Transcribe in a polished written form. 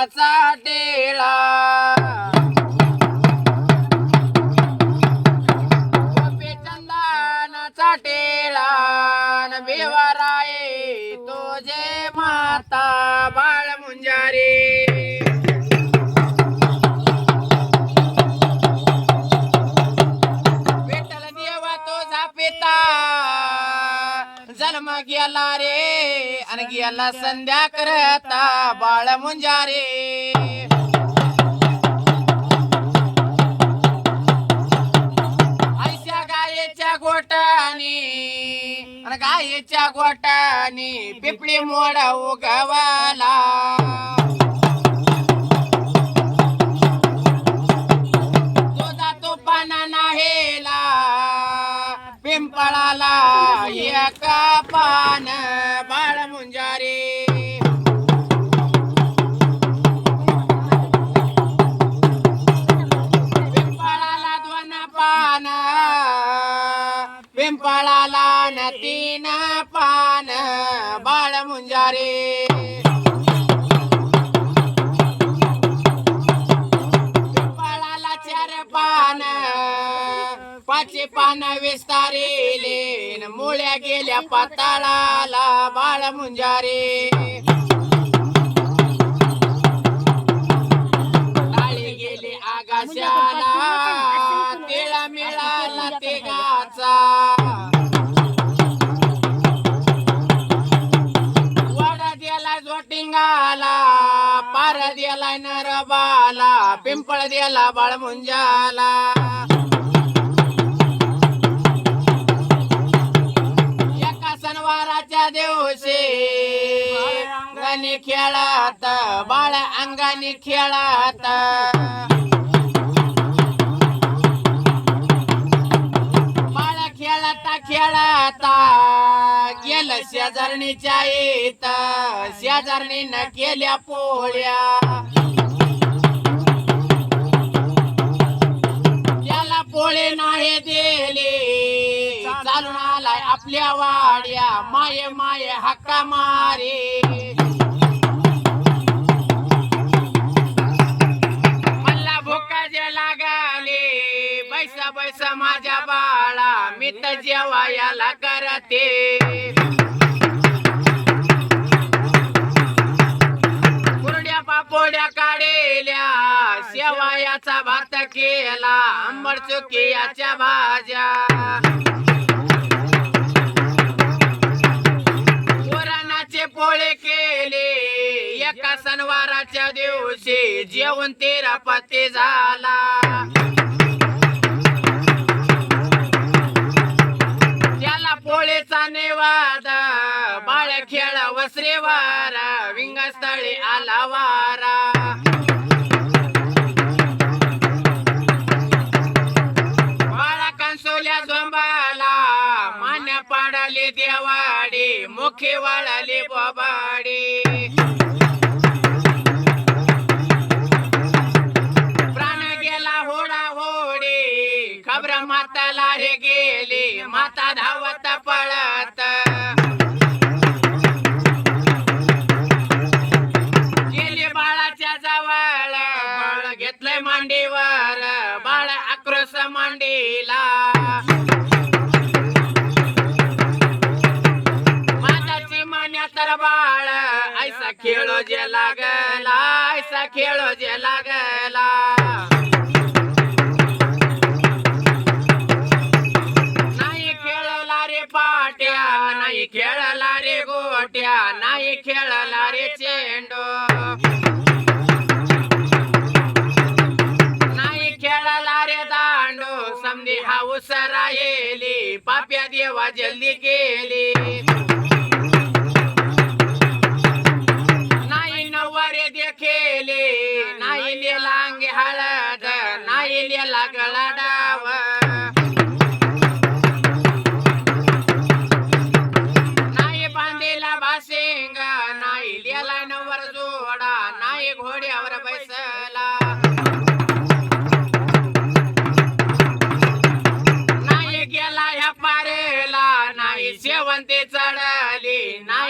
चाटेला गोपी चंदन चाटेला न बेवाराये तुझे माता बाळ मुंजारी विठ्ठल देवा तुझा पिता जन्म गेला रे आणि गेला संध्या करता बाळ मुंजारे ऐशा गायेच्या गोटानी आणि गायेच्या गोटानी पिपळी मोड उगवाला दुधा तुपाना नाहेला पिंपळाला एका पान बाळ मुंजारे पिंपळाला दोन पान पिंपळाला न तीन पान बाळ मुंजारे पिंपळाला चार पान पाचे पान विस्तारेले न मुळ्या गेल्या पाताळाला बाळ मुंजारे टाळी गेले आकाशाला तिळा मिळाला तिघाचा वडा दिला जोटिंगाला पार दिला नरबाला पिंपळ दिला बाळ मुंजाला सणवाराच्या दिवशी अंगाने खेळात बाळ अंगाने खेळात बाळ खेळता खेळता गेलं शेजारणीच्या येत शेजारणीनं केल्या पोळ्या त्याला पोळे नाही दिले चालून आलाय आपल्या वाड्या माये माये हक्का मारे मला भुका जे लागाले बैसा बैसा माझ्या बाळा मी तर जेवायला करते कुरड्या पापोड्या काढेल्या शेवायाचा भात केला आंबट चुकियाच्या भाज्या पोळे केले एका सणवाराच्या दिवशी जेवण 13 पत्ते झाला त्याला पोळेचा नेवाद बाळ खेळ वसरे वारा विंगस्थळी आला वारा बाळा कंसोल्या झोंबाला मान पाडाले देवाडे मुखे वाळाले बोबाडे प्राण गेला होडा होडे खबर माताला हे गेले माता धावत पळत गेले बाळाच्या जवळ बाळ घेतलंय मांडीवर बाळ आक्रोश मांडीला तर बाळ ऐसा खेळो जे लागला ऐसा खेळो जे लागला नाही खेळला रे पाट्या नाही खेळला रे गोट्या नाही खेळला रे चेंडू नाही खेळला रे दांडू समधी हाऊस राहिली पाप्या देवा जल्दी गेली खेले नाही लांगे हळद नाही गळा डाव नाही बांधेला भासेंग नाही लिला नवर जोडा नाही घोड्यावर बैसला नाही गेला ह्या पारेला नाही शेवंती चढली नाही